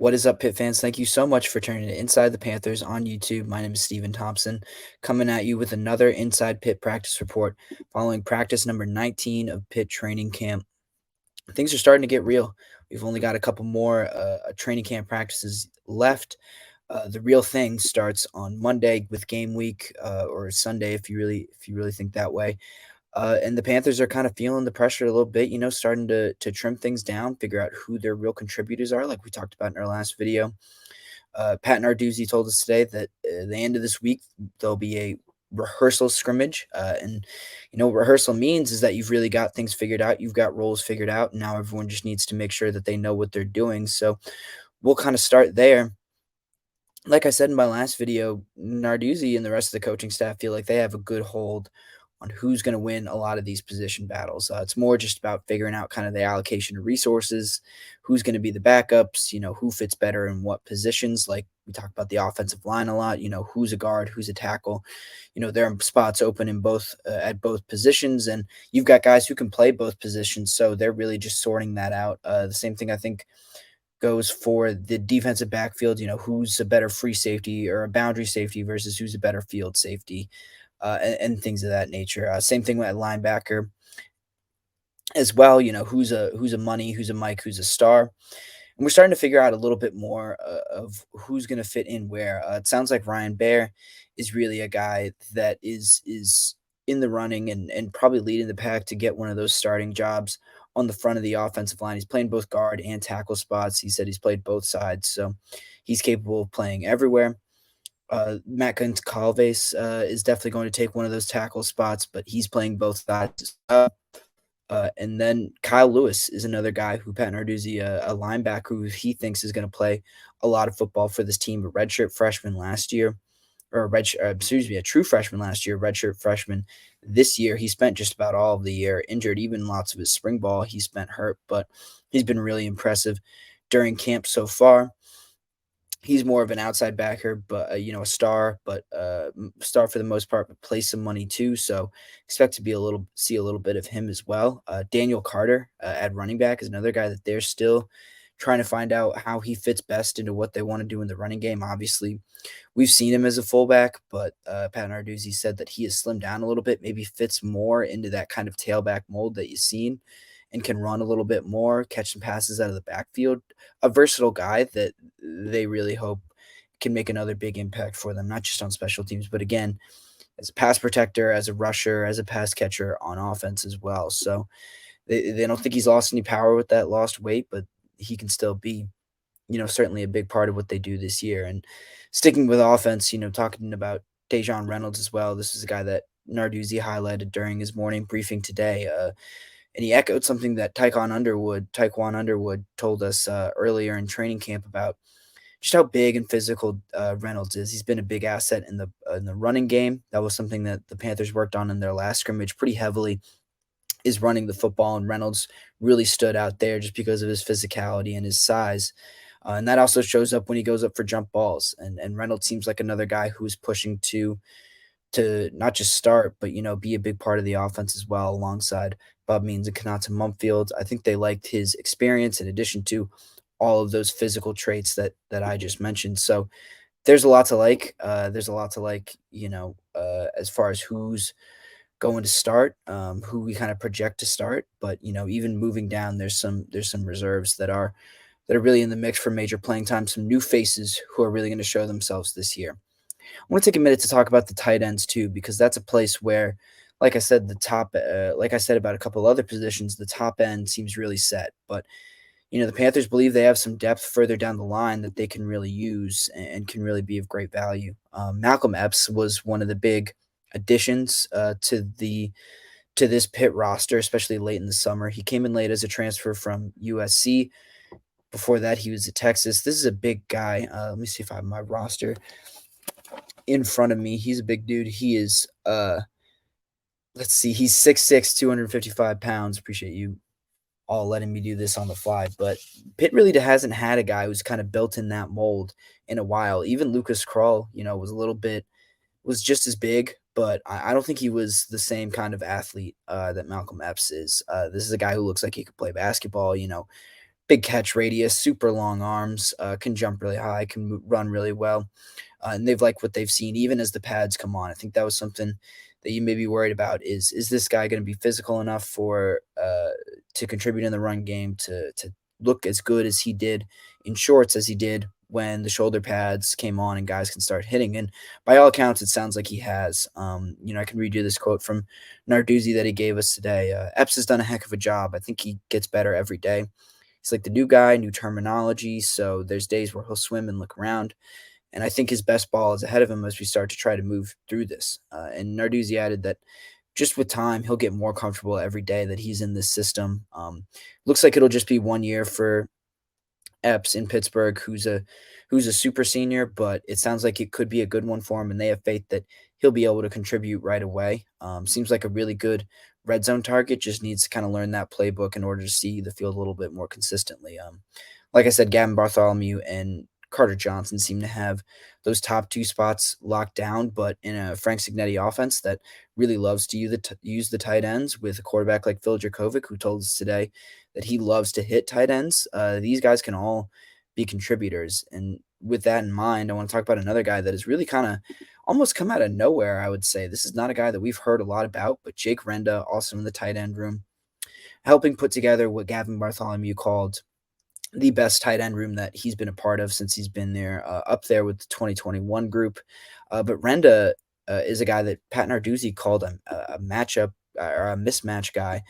What is up, Pitt fans? Thank you so much for turning to Inside the Panthers on YouTube. My name is Steven Thompson, coming at you with another Inside Pitt practice report following practice number 19 of Pitt training camp. Things are starting to get real. We've only got a couple more training camp practices left. The real thing starts on Monday with game week, or Sunday if you really think that way. And the Panthers are kind of feeling the pressure a little bit, starting to trim things down, figure out who their real contributors are, like we talked about in our last video. Pat Narduzzi told us today that at the end of this week there'll be a rehearsal scrimmage, and what rehearsal means is that you've really got things figured out, you've got roles figured out, and now everyone just needs to make sure that they know what they're doing. So we'll kind of start there. Like I said in my last video, Narduzzi and the rest of the coaching staff feel like they have a good hold on who's going to win a lot of these position battles. It's more just about figuring out kind of the allocation of resources, who's going to be the backups, who fits better in what positions. Like we talk about the offensive line a lot, who's a guard, who's a tackle. There are spots open in both at both positions, and you've got guys who can play both positions. So they're really just sorting that out. The same thing I think goes for the defensive backfield, who's a better free safety or a boundary safety versus who's a better field safety, and things of that nature. Same thing with linebacker as well, who's a money, who's a Mike, who's a star. And we're starting to figure out a little bit more of who's going to fit in where. It sounds like Ryan Baer is really a guy that is in the running and probably leading the pack to get one of those starting jobs on the front of the offensive line. He's playing both guard and tackle spots. He said he's played both sides, so he's capable of playing everywhere. Matt Goncalves is definitely going to take one of those tackle spots, but he's playing both sides. And then Kyle Lewis is another guy who Pat Narduzzi, a linebacker who he thinks is going to play a lot of football for this team. A redshirt freshman last year, or a true freshman last year, redshirt freshman this year. He spent just about all of the year injured, even lots of his spring ball he spent hurt, but he's been really impressive during camp so far. He's more of an outside backer, but a star, but star for the most part, but plays some money too. So expect to see a little bit of him as well. Daniel Carter at running back is another guy that they're still trying to find out how he fits best into what they want to do in the running game. Obviously, we've seen him as a fullback, but Pat Narduzzi said that he has slimmed down a little bit, maybe fits more into that kind of tailback mold that you've seen and can run a little bit more, catch some passes out of the backfield. A versatile guy that they really hope can make another big impact for them, not just on special teams, but again, as a pass protector, as a rusher, as a pass catcher on offense as well. So they don't think he's lost any power with that lost weight, but he can still be, certainly a big part of what they do this year. And sticking with offense, talking about Dejon Reynolds as well. This is a guy that Narduzzi highlighted during his morning briefing today. And he echoed something that Taekwon Underwood told us earlier in training camp about just how big and physical Reynolds is. He's been a big asset in the running game. That was something that the Panthers worked on in their last scrimmage pretty heavily, is running the football, and Reynolds really stood out there just because of his physicality and his size. And that also shows up when he goes up for jump balls. And Reynolds seems like another guy who's pushing to not just start, but be a big part of the offense as well, alongside Bob Means and Kanata Mumfield. I think they liked his experience in addition to all of those physical traits that I just mentioned. So there's a lot to like. There's a lot to like, as far as who's going to start, who we kind of project to start. But even moving down, there's some reserves that are really in the mix for major playing time. Some new faces who are really going to show themselves this year. I want to take a minute to talk about the tight ends too, because that's a place where, like I said, like I said about a couple other positions, the top end seems really set. But the Panthers believe they have some depth further down the line that they can really use and can really be of great value. Malcolm Epps was one of the big additions to this Pitt roster, especially late in the summer. He came in late as a transfer from USC. Before that, he was at Texas. This is a big guy. Let me see if I have my roster in front of me. He's a big dude. He is let's see, he's 6'6", 255 pounds. Appreciate you all letting me do this on the fly. But Pitt really hasn't had a guy who's kind of built in that mold in a while. Even Lucas Krull, was just as big, but I don't think he was the same kind of athlete that Malcolm Epps is. This is a guy who looks like he could play basketball, big catch radius, super long arms, can jump really high, can run really well. And they've liked what they've seen even as the pads come on. I think that was something that you may be worried about is this guy going to be physical enough for to contribute in the run game to look as good as he did in shorts as he did when the shoulder pads came on and guys can start hitting. And by all accounts, it sounds like he has. I can read you this quote from Narduzzi that he gave us today. Epps has done a heck of a job. I think he gets better every day. He's like the new guy, new terminology. So there's days where he'll swim and look around. And I think his best ball is ahead of him as we start to try to move through this. And Narduzzi added that just with time, he'll get more comfortable every day that he's in this system. Looks like it'll just be 1 year for Epps in Pittsburgh, who's a super senior, but it sounds like it could be a good one for him, and they have faith that he'll be able to contribute right away. Seems like a really good red zone target. Just needs to kind of learn that playbook in order to see the field a little bit more consistently. Like I said, Gavin Bartholomew and Carter Johnson seem to have those top two spots locked down, but in a Frank Signetti offense that really loves to use the tight ends with a quarterback like Phil Dracovic, who told us today that he loves to hit tight ends. These guys can all be contributors. And with that in mind, I want to talk about another guy that has really kind of almost come out of nowhere, I would say. This is not a guy that we've heard a lot about, but Jake Renda, also in the tight end room, helping put together what Gavin Bartholomew called the best tight end room that he's been a part of since he's been there, up there with the 2021 group. But Renda is a guy that Pat Narduzzi called a matchup or a mismatch guy,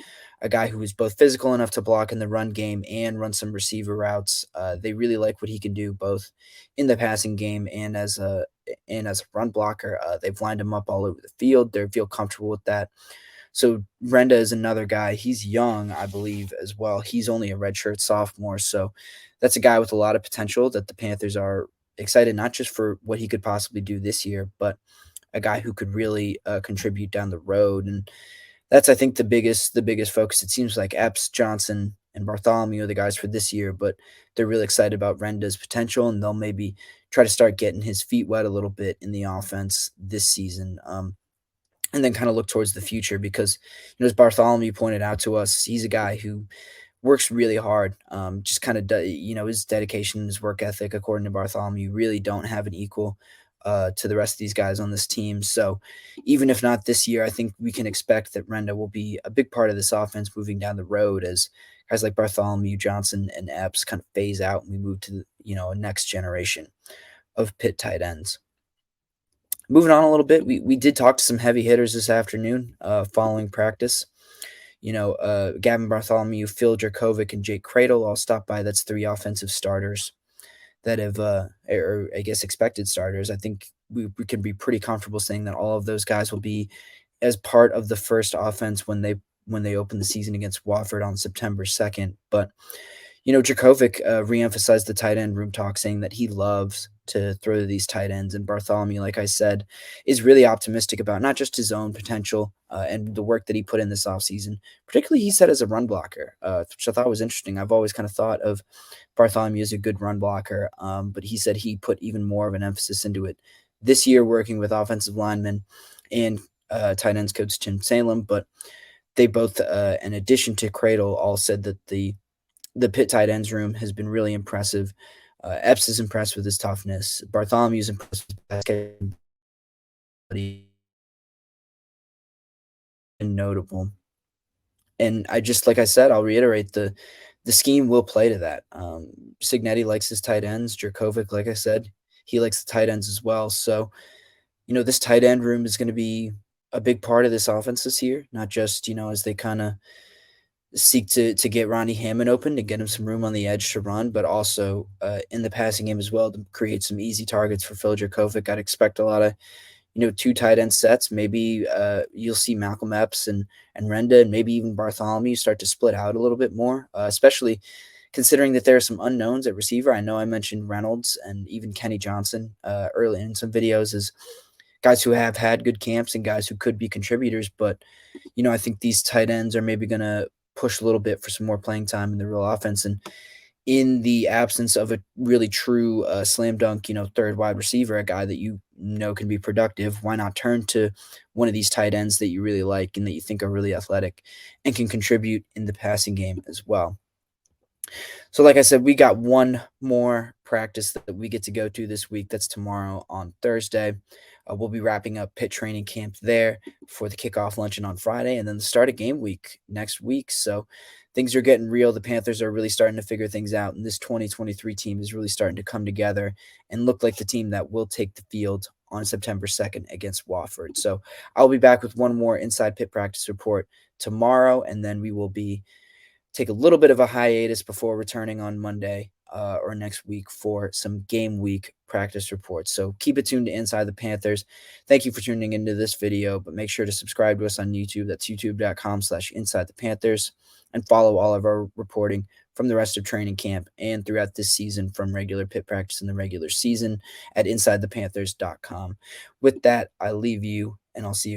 a guy who is both physical enough to block in the run game and run some receiver routes. They really like what he can do both in the passing game and as a run blocker. They've lined him up all over the field. They feel comfortable with that. So Renda is another guy. He's young, I believe, as well. He's only a redshirt sophomore, so that's a guy with a lot of potential that the Panthers are excited not just for what he could possibly do this year, but a guy who could really contribute down the road. And that's, I think, the biggest focus. It seems like Epps, Johnson, and Bartholomew are the guys for this year, but they're really excited about Renda's potential, and they'll maybe try to start getting his feet wet a little bit in the offense this season. And then kind of look towards the future because, as Bartholomew pointed out to us, he's a guy who works really hard. Just kind of, his dedication and his work ethic, according to Bartholomew, really don't have an equal to the rest of these guys on this team. So even if not this year, I think we can expect that Renda will be a big part of this offense moving down the road as guys like Bartholomew, Johnson, and Epps kind of phase out and we move to, a next generation of Pitt tight ends. Moving on a little bit, we did talk to some heavy hitters this afternoon following practice. Gavin Bartholomew, Phil Dracovic, and Jake Cradle all stopped by. That's three offensive starters that have, or I guess expected starters. I think we can be pretty comfortable saying that all of those guys will be as part of the first offense when they open the season against Wofford on September 2nd. But Dracovic reemphasized the tight end room talk, saying that he loves to throw to these tight ends. And Bartholomew, like I said, is really optimistic about not just his own potential and the work that he put in this offseason, particularly he said as a run blocker, which I thought was interesting. I've always kind of thought of Bartholomew as a good run blocker, but he said he put even more of an emphasis into it this year working with offensive linemen and tight ends coach Tim Salem. But they both, in addition to Cradle, all said that the Pitt tight ends room has been really impressive. Epps is impressed with his toughness. Bartholomew's impressed with his basketball and notable. And like I said, I'll reiterate the scheme will play to that. Signetti likes his tight ends. Dracovic, like I said, he likes the tight ends as well. So, this tight end room is going to be a big part of this offense this year, not just, as they kind of seek to get Ronnie Hammond open to get him some room on the edge to run, but also in the passing game as well to create some easy targets for Phil Dracovic. I'd expect a lot of two tight end sets. Maybe you'll see Malcolm Epps and Renda and maybe even Bartholomew start to split out a little bit more, especially considering that there are some unknowns at receiver. I know I mentioned Reynolds and even Kenny Johnson early in some videos as guys who have had good camps and guys who could be contributors, but I think these tight ends are maybe going to push a little bit for some more playing time in the real offense. And in the absence of a really true slam dunk, third wide receiver, a guy that can be productive, why not turn to one of these tight ends that you really like and that you think are really athletic and can contribute in the passing game as well? So, like I said, we got one more practice that we get to go to this week. That's tomorrow on Thursday. We'll be wrapping up pit training camp there for the kickoff luncheon on Friday, and then the start of game week next week. So, things are getting real. The Panthers are really starting to figure things out, and this 2023 team is really starting to come together and look like the team that will take the field on September 2nd against Wofford. So, I'll be back with one more inside pit practice report tomorrow, and then we will be take a little bit of a hiatus before returning on Monday or next week for some game week practice reports. So keep it tuned to Inside the Panthers. Thank you for tuning into this video, but make sure to subscribe to us on YouTube. That's youtube.com/Inside the Panthers, and follow all of our reporting from the rest of training camp and throughout this season from regular pit practice in the regular season at InsideThePanthers.com. With that, I leave you, and I'll see you